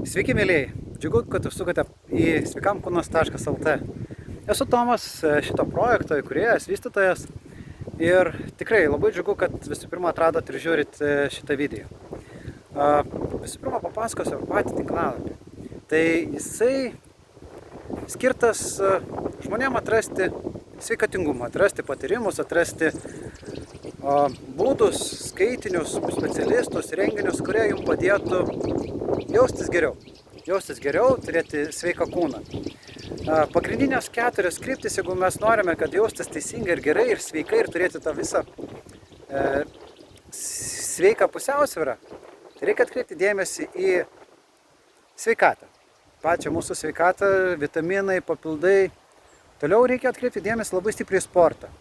Sveiki, mėlyjei! Džiugu, kad užsukate į sveikamkūnas.lt. Esu Tomas, šito projekto įkūrėjas, vystytojas. Ir tikrai labai džiugu, kad visų pirma atradot ir žiūrit šitą video. Visų pirma papasakosiu apie patį tinklalapį. Tai jisai skirtas žmonėm atrasti sveikatingumą, atrasti patyrimus, atrasti būdus, skaitinius, specialistus, renginius, kurie jums padėtų jaustis geriau, turėti sveiką kūną. Pagrindinės 4 kryptis, jeigu mes norime, kad jaustis teisingai ir gerai ir sveikai ir turėti tą visą sveiką pusiausvyrą, tai reikia atkreipti dėmesį į sveikatą. Pačią mūsų sveikatą, vitaminai, papildai. Toliau reikia atkreipti dėmesį labai stipriai į sportą.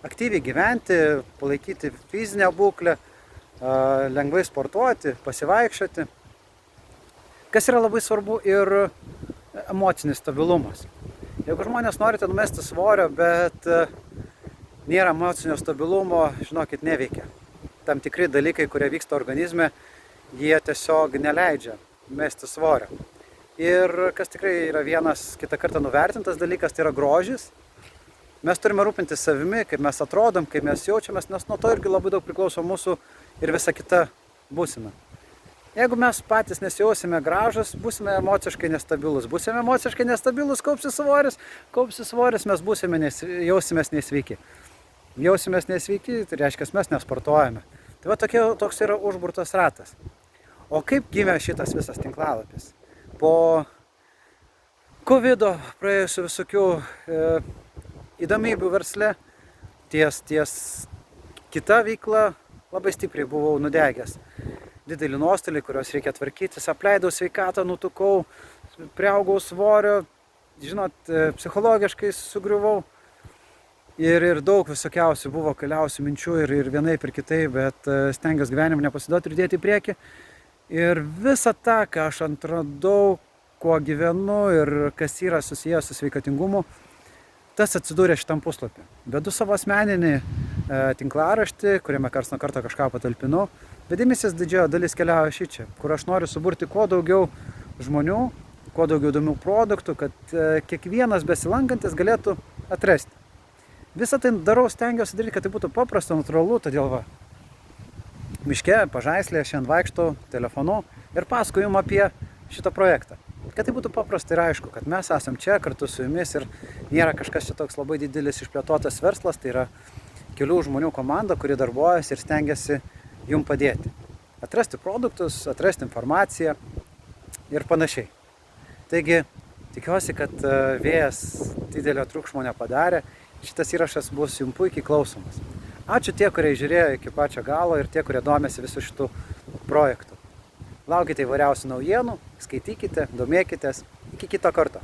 Aktyviai gyventi, palaikyti fizinę būklę, lengvai sportuoti, pasivaikščioti. Kas yra labai svarbu ir emocinis stabilumas. Jeigu žmonės norite numesti svorio, bet nėra emocinio stabilumo, žinokit, neveikia. Tam tikri dalykai, kurie vyksta organizme, jie tiesiog neleidžia mesti svorio. Ir kas tikrai yra vienas kitą kartą nuvertintas dalykas, tai yra grožis. Mes turime rūpintis savimi, kaip mes atrodom, kaip mes jaučiamės, nes nuo to irgi labai daug priklauso mūsų ir visa kita būsena. Jeigu mes patys nesijausime gražus, būsime emociškai nestabilus. Būsime emociškai nestabilus, kaupsis svoris, mes jausimės nesveiki. Jausimės nesveiki, tai reiškia, mes nesportuojame. Tai va toks yra užburtas ratas. O kaip gimė šitas visas tinklalapis? Po Covido praėjusių visokių įdomybių versle, ties kita veikla labai stipriai buvau nudegęs. Didelį nuostolį, kurios reikia tvarkytis, apleidau sveikatą, nutukau, priaugau svorio, žinot, psichologiškai sugriuvau. Ir daug visokiausių buvo keliausių minčių ir vienaip ir kitaip, bet stengiuosi gyvenimą nepasiduoti ir dėti į priekį. Ir visą tą, ką aš atradau, kuo gyvenu ir kas yra susijęs su sveikatingumu, tas atsidūrė šitam puslapį. Vedu savo asmeninį tinklaraštį, kuriame karts nuo karto kažką patalpinu. Bet dėmesys didžioji dalis keliauja šičia, kur aš noriu suburti kuo daugiau žmonių, kuo daugiau įdomių produktų, kad kiekvienas besilankantis galėtų atrasti. Visą tai stengiuosi daryti, kad tai būtų paprasta, natūralu, todėl va, miške, pažaislėje, šiandien vaikštau telefonu ir pasakoju jums apie šitą projektą. Kad tai būtų paprasta ir aišku, kad mes esam čia kartu su jumis ir nėra kažkas čia toks labai didelis išplėtotas verslas, tai yra kelių žmonių komanda, kuri darbuojasi ir stengiasi jums padėti. Atrasti produktus, atrasti informaciją ir panašiai. Taigi, tikiuosi, kad vėjas didelio triukšmo nepadarė. Šitas įrašas bus jums puikiai klausomas. Ačiū tie, kurie žiūrėjo iki pačio galo ir tie, kurie domėsi visų šitų projektų. Laukite įvairiausių naujienų, skaitykite, domėkitės. Iki kito karto.